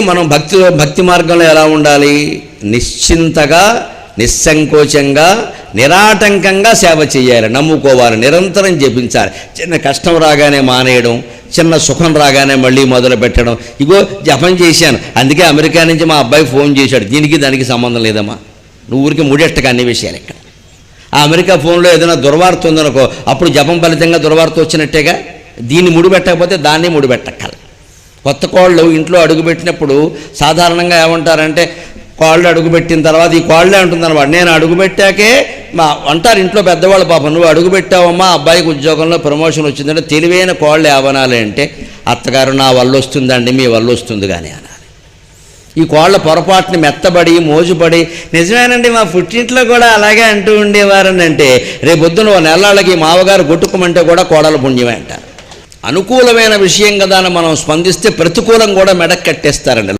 మనం భక్తి మార్గంలో ఎలా ఉండాలి? నిశ్చింతగా, నిస్సంకోచంగా, నిరాటంకంగా సేవ చేయాలి, నమ్ముకోవాలి, నిరంతరం జపించాలి. చిన్న కష్టం రాగానే మానేయడం, చిన్న సుఖం రాగానే మళ్ళీ మొదలు పెట్టడం. ఇగో జపం చేశాను, అందుకే అమెరికా నుంచి మా అబ్బాయి ఫోన్ చేశాడు, దీనికి దానికి సంబంధం లేదమ్మా. నువ్వు ఊరికి ముడెట్టగా అన్ని విషయాలు ఇక్కడ. ఆ అమెరికా ఫోన్లో ఏదైనా దుర్వార్త ఉందనుకో, అప్పుడు జపం ఫలితంగా దుర్వార్త వచ్చినట్టేగా. దీన్ని ముడిపెట్టకపోతే దాన్ని ముడిపెట్టక్కల. కొత్త కోళ్ళు ఇంట్లో అడుగుపెట్టినప్పుడు సాధారణంగా ఏమంటారంటే, కోళ్ళు అడుగుపెట్టిన తర్వాత ఈ కోళ్ళే ఉంటుందన్నమాట. నేను అడుగుపెట్టాకే అంటారు ఇంట్లో పెద్దవాళ్ళు, పాపం నువ్వు అడుగుపెట్టావమ్మా, అబ్బాయికి ఉద్యోగంలో ప్రమోషన్ వచ్చిందంటే తెలివైన కోళ్ళు ఏమనాలి అంటే, అత్తగారు నా వల్ల వస్తుందండి, మీ వల్ల వస్తుంది కానీ అనాలి. ఈ కోళ్ళ పొరపాటుని మెత్తబడి మోజుపడి, నిజమేనండి మా పుట్టింట్లో కూడా అలాగే అంటూ ఉండేవారని అంటే, రేపొద్దున ఓ నెలలకి మావగారు కొట్టుకోమంటే కూడా కోడల పుణ్యమే అంటారు. అనుకూలమైన విషయం కదా అని మనం స్పందిస్తే ప్రతికూలం కూడా మెడకు కట్టేస్తారండి.